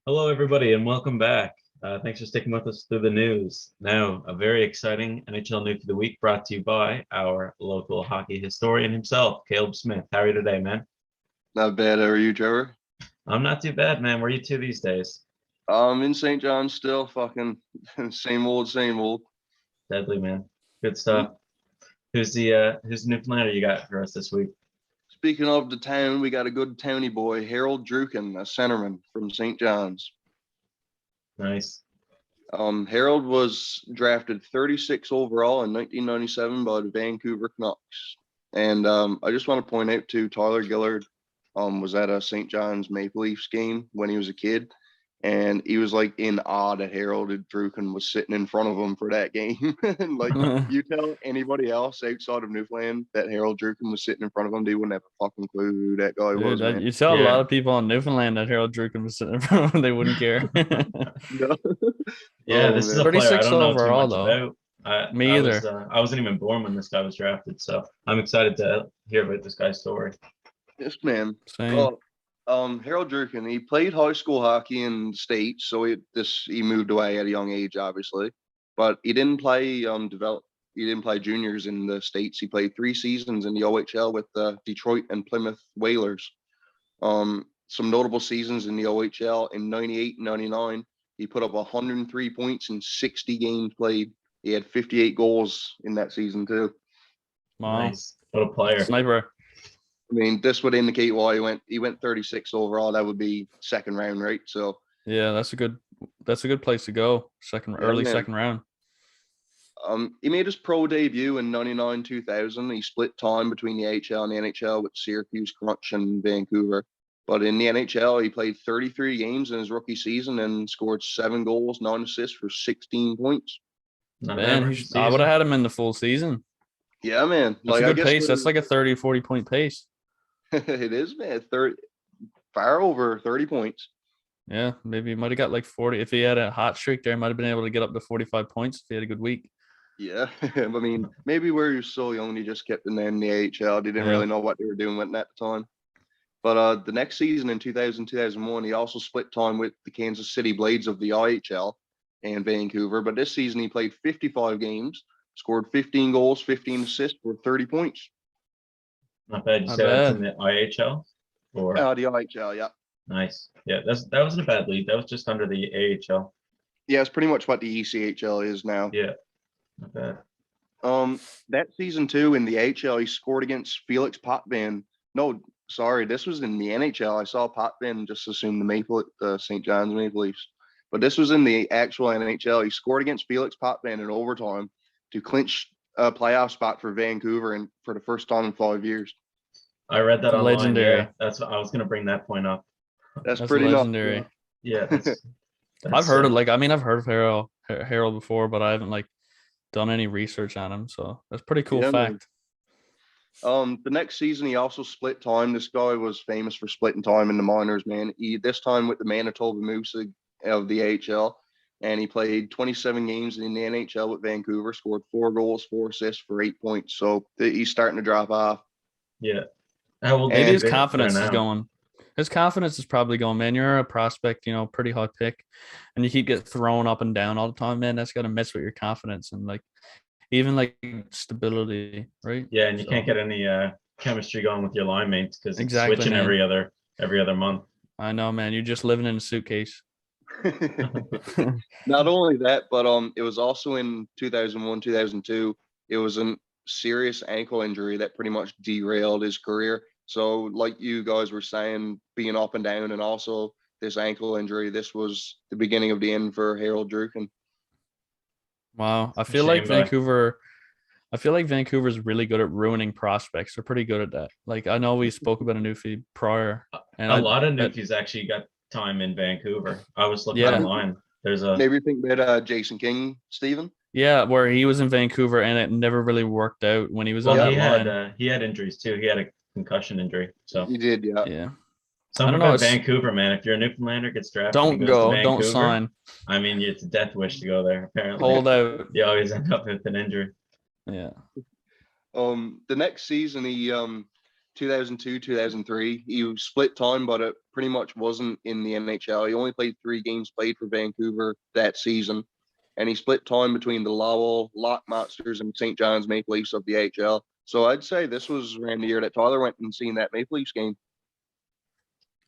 Hello, everybody, and welcome back. Thanks for sticking with us through the news. Now, a very exciting NHL Newfie of the Week brought to you by our local hockey historian himself, Caleb Smith. How are you today, man? Not bad. How are you, Trevor? I'm not too bad, man. Where are you two these days? In St. John's still, fucking same old, same old. Deadly, man. Good stuff. Who's the Newfoundlander you got for us this week? Speaking of the town, we got a good towny boy, Harold Druken, a centerman from St. John's. Nice. Harold was drafted 36 overall in 1997 by the Vancouver Canucks. And I just want to point out to Tyler Gillard, was at a St. John's Maple Leafs game when he was a kid. And he was like in awe that Harold Druken was sitting in front of him for that game. And like you tell anybody else outside of Newfoundland that Harold Druken was sitting in front of him, they wouldn't have a fucking clue who that guy was. Man. You tell a Yeah. lot of people in Newfoundland that Harold Druken was sitting in front of them, they wouldn't care. No. Yeah, Oh, this is man. a player I 36 don't know too overall, much though. about. Me I either. I wasn't even born when this guy was drafted, so I'm excited to hear about this guy's story. Yes, man. Same. Well, Harold Druken, he played high school hockey in the States, so he moved away at a young age, obviously. But he didn't play he didn't play juniors in the States. He played 3 seasons in the OHL with the Detroit and Plymouth Whalers. Some notable seasons in the OHL in 98 and 99, he put up 103 points in 60 games played. He had 58 goals in that season too. Wow. Nice. What a player. Sniper. I mean, this would indicate why he went 36 overall. That would be second round, right? So Yeah, that's a good place to go. Early man. second round. He made his pro debut in 99 2000. He split time between the AHL and the NHL with Syracuse, Canucks, and Vancouver. But in the NHL, he played 33 games in his rookie season and scored 7 goals, 9 assists for 16 points. Not Man, average I would season. have had him in the full season. Yeah, man. That's Like, a I good guess pace. That's like a 30, 40 point pace. it is, man. 30, far over 30 points. Yeah, maybe he might have got like 40. If he had a hot streak there, he might have been able to get up to 45 points if he had a good week. Yeah. I mean, maybe where you're so young, you just kept in there in the AHL. They didn't Yeah. really know what they were doing at the time. But the next season in 2000, 2001, he also split time with the Kansas City Blades of the IHL and Vancouver. But this season, he played 55 games, scored 15 goals, 15 assists for 30 points. Not bad. You Not said that's bad. in the IHL? Or The IHL, yeah. nice. Yeah, that wasn't a bad league. That was just under the AHL. Yeah, it's pretty much what the ECHL is now. Yeah, not bad. That season too in the AHL, he scored against Felix Potvin. No, sorry, this was in the NHL. I saw Potvin just assume the St. John's Maple Leafs, but this was in the actual NHL. He scored against Felix Potvin in overtime to clinch a playoff spot for Vancouver and for the first time in 5 years. I read that online. Legendary. Yeah, that's what I was going to bring that point up. That's That's pretty nuts, legendary. Yeah, that's I've heard of I've heard of Harold before, but I haven't done any research on him. So that's a pretty cool Yeah, man. fact. The next season, he also split time. This guy was famous for splitting time in the minors, man. This time with the Manitoba Moose of the AHL, and he played 27 games in the NHL with Vancouver, scored 4 goals, 4 assists for 8 points. So he's starting to drop off. Yeah. How old Maybe is his he confidence right is now? going. His confidence is probably going, man. You're a prospect, pretty high pick, and you keep getting thrown up and down all the time, man. That's gonna mess with your confidence and even stability, right? Yeah, and you So, can't get any chemistry going with your line mates because it's Exactly, switching man. every other month. I know, man. You're just living in a suitcase. Not only that, but it was also in 2001, 2002. It was a serious ankle injury that pretty much derailed his career. So, like you guys were saying, being up and down, and also this ankle injury, this was the beginning of the end for Harold Druken. Wow. I It's a feel like shame, but- Vancouver's really good at ruining prospects. They're pretty good at that. I know we spoke about a Newfie prior. And a lot of Newfies actually got time in Vancouver. I was looking Yeah. online. There's a Maybe you think about Jason King, Stephen? Yeah, where he was in Vancouver and it never really worked out when he was on well, that line. he had injuries too. He had a concussion injury. So You did, yeah. Yeah. something I don't know, about it's- Vancouver, man. If you're a Newfoundlander, gets drafted, and Don't goes to go. Don't Vancouver, sign. I mean, it's a death wish to go there. Apparently, Hold out. you always end up with an injury. Yeah. The next season, he 2002, 2003. He split time, but it pretty much wasn't in the NHL. He only played 3 games played for Vancouver that season. And he split time between the Lowell Lockmasters and St. John's Maple Leafs of the AHL. So I'd say this was around the year that Tyler went and seen that Maple Leafs game.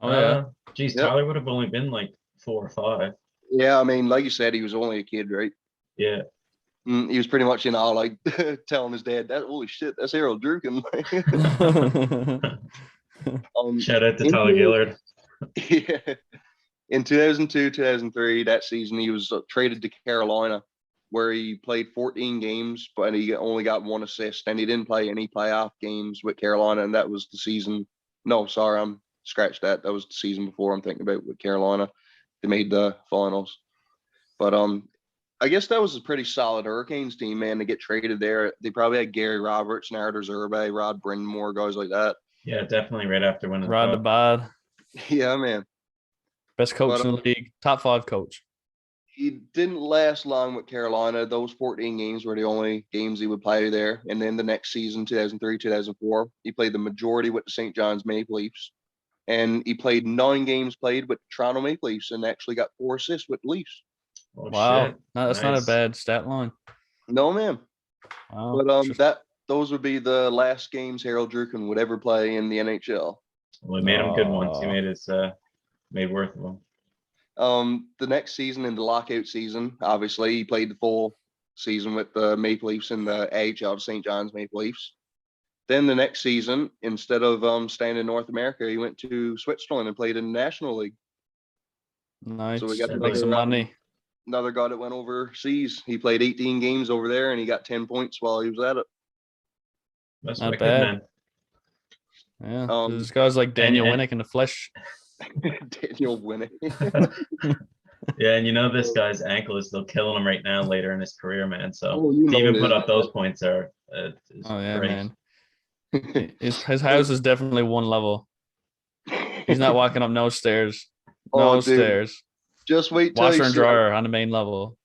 Oh yeah. Geez, Yep. Tyler would have only been like 4 or 5. Yeah, I mean, like you said, he was only a kid, right? Yeah. He was pretty much in awe, like telling his dad, "That holy shit, that's Harold Druken." Shout out to in Tyler two- Gillard. Yeah. In 2002, 2003, that season, he was traded to Carolina, where he played 14 games, but he only got 1 assist, and he didn't play any playoff games with Carolina, and that was the season. No, sorry, I'm scratch that. That was the season before I'm thinking about with Carolina. They made the finals. But I guess that was a pretty solid Hurricanes team, man, to get traded there. They probably had Gary Roberts, Narder Zerbe, Rod Brindamore, guys like that. Yeah, definitely right after winning the Rod the cup. Bad. Yeah, man. Best coach But, in the league. Top 5 coach. He didn't last long with Carolina. Those 14 games were the only games he would play there. And then the next season, 2003, 2004, he played the majority with the St. John's Maple Leafs. And he played 9 games played with Toronto Maple Leafs and actually got 4 assists with the Leafs. Oh, Wow. shit. No, that's not a Nice. bad stat line. No, man. Wow. But those would be the last games Harold Druken would ever play in the NHL. Well, he made him good ones. He Aw. made his made worth of them. The next season, in the lockout season, obviously he played the full season with the Maple Leafs in the AHL, St. John's Maple Leafs. Then the next season, instead of staying in North America, he went to Switzerland and played in the National League. Nice. So we got Make some money. Another guy that went overseas. He played 18 games over there, and he got 10 points while he was at it. That's Not wicked, bad. man. Yeah. This guy's like Daniel and- Winnick in the flesh. Daniel Winnick. Yeah, and you know this guy's ankle is still killing him right now later in his career, man. So Oh, you to know even it put is. up those points are is Oh yeah, great. man. His house is definitely one level. He's not walking up no stairs. No Oh, dude. stairs. Just wait till Washer you and see- dryer on the main level.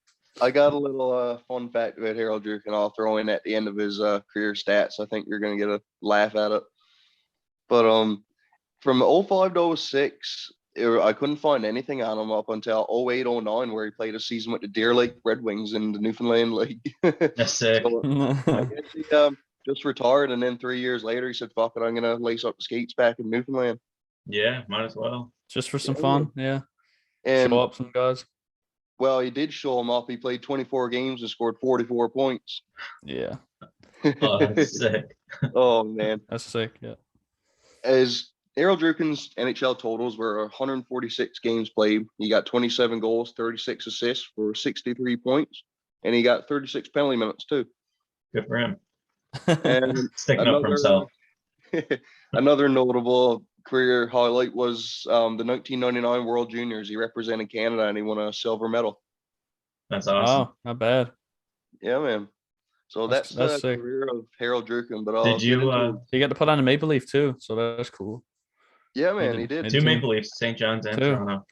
I got a little fun fact about Harold Druken I'll throw in at the end of his career stats. I think you're gonna get a laugh at it. But from 05 to 06, I couldn't find anything on him up until 08, 09, where he played a season with the Deer Lake Red Wings in the Newfoundland League. That's sick. So, I guess he just retired, and then 3 years later, he said, "Fuck it, I'm gonna lace up the skates back in Newfoundland." Yeah, might as well. Just for some Yeah. fun, yeah. And Show up some guys. well, he did show him up. He played 24 games and scored 44 points. Yeah, Oh, that's sick. Oh man. that's sick. Yeah. As Harold Druken's NHL totals were 146 games played. He got 27 goals, 36 assists for 63 points, and he got 36 penalty minutes too. Good for him. And Sticking up for himself. another notable career highlight was the 1999 World Juniors. He represented Canada and he won a silver medal. That's awesome. Oh, not bad. Yeah, man. So That's that's the sick. career of Harold Druken. But Did you He got to put on a Maple Leaf too, so that's cool. yeah, man, did- he did. he two Two. Maple Leafs, St. John's and Two. Toronto?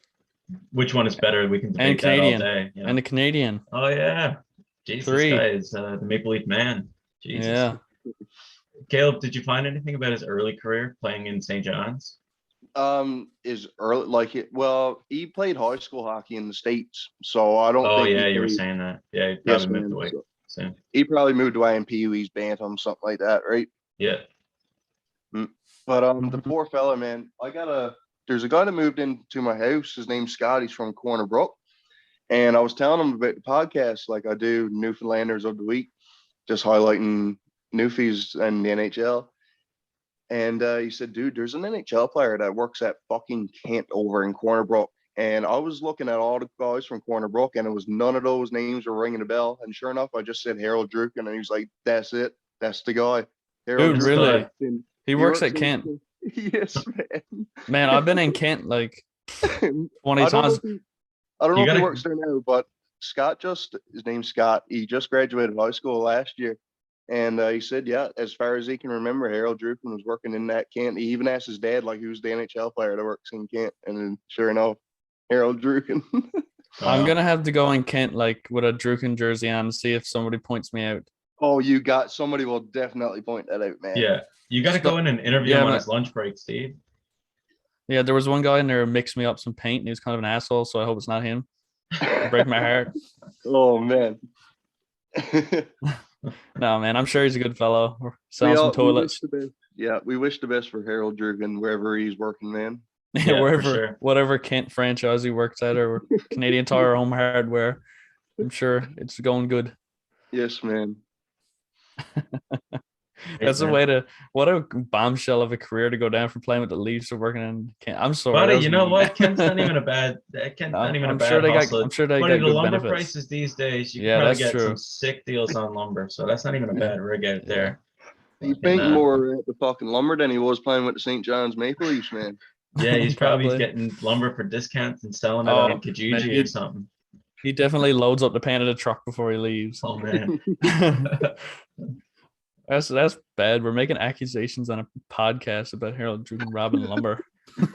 Which one is better? We can debate that Canadian. all day. Yeah. And the Canadian. Oh yeah. Jesus, Three. this guy is the Maple Leaf man. Jesus. Yeah. Caleb, did you find anything about his early career playing in St. John's? Is early like it. Well, he played high school hockey in the States, so I don't. Oh think yeah, he you were played- saying that. Yeah, he Yes, probably moved man. away So soon. he probably moved away in Pee Wee's Bantam, something like that, right? Yeah. But the Mhm. poor fella, man, there's a guy that moved into my house. His name's Scott. He's from Corner Brook. And I was telling him about the podcast like I do Newfoundlanders of the Week, just highlighting Newfies and the NHL. And he said, dude, there's an NHL player that works at fucking Kent over in Corner Brook. And I was looking at all the guys from Corner Brook, and it was none of those names were ringing a bell. And sure enough, I just said Harold Druken, and he was like, that's it. That's the guy. Harold Dude, Druken. really? And He works at in- Kent. Yes, man. Man, I've been in Kent like 20 I don't know times. if he, I don't know You if he gotta- works there now, but his name's Scott. He just graduated high school last year. And he said, yeah, as far as he can remember, Harold Druken was working in that Kent. He even asked his dad, like, who's the NHL player that works in Kent? And then sure enough, Harold Druken. I'm gonna have to go in Kent like with a Druken jersey on and see if somebody points me out. Oh, somebody will definitely point that out, man. Yeah, you got to So- go in and interview yeah, him on man. his lunch break, Steve. Yeah, there was one guy in there who mixed me up some paint, and he was kind of an asshole. So I hope it's not him. Break my heart. Oh man. No, man, I'm sure he's a good fellow. We're We selling some wish toilets. the best. Yeah, we wish the best for Harold Druken wherever he's working, man. Yeah, for Wherever, sure. whatever Kent franchise he works at, or Canadian Tire Home Hardware, I'm sure it's going good. Yes, man. That's a man. way to, what a bombshell of a career to go down from playing with the Leafs to working in Kent. I'm sorry. that Buddy, was you know mean. what? Kent's not even a bad. Kent's not even a I'm bad sure they hustle. got. I'm sure they Buddy, got the good lumber benefits. prices these days, you can Yeah, probably that's get some true. sick deals on lumber. So that's not even a bad rig out there. He's Fucking, making more at the fucking lumber than he was playing with the St. John's Maple Leafs, man. Yeah, he's probably Probably. getting lumber for discounts and selling it Oh, on Kijiji man, or something. He definitely loads up the paint of the truck before he leaves. Oh man. That's bad. We're making accusations on a podcast about Harold Druken robbing lumber.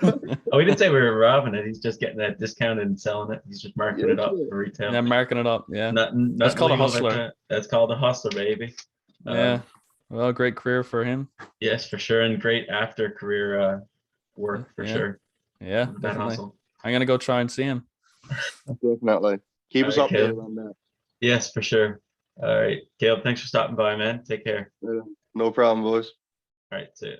Oh, we didn't say we were robbing it. He's just getting that discounted and selling it. He's just marking it up for retail. Yeah, marking it up. Yeah, Nothing That's called a illegal about hustler. that. That's called a hustler, baby. yeah. Well, great career for him. Yes, for sure, and great after career work for Yeah. sure. Yeah, That definitely. hustle. I'm gonna go try and see him. Definitely. Keep us Alright, updated Caleb. on that. Yes, for sure. All right, Caleb. Thanks for stopping by, man. Take care. No problem, boys. All right, see ya.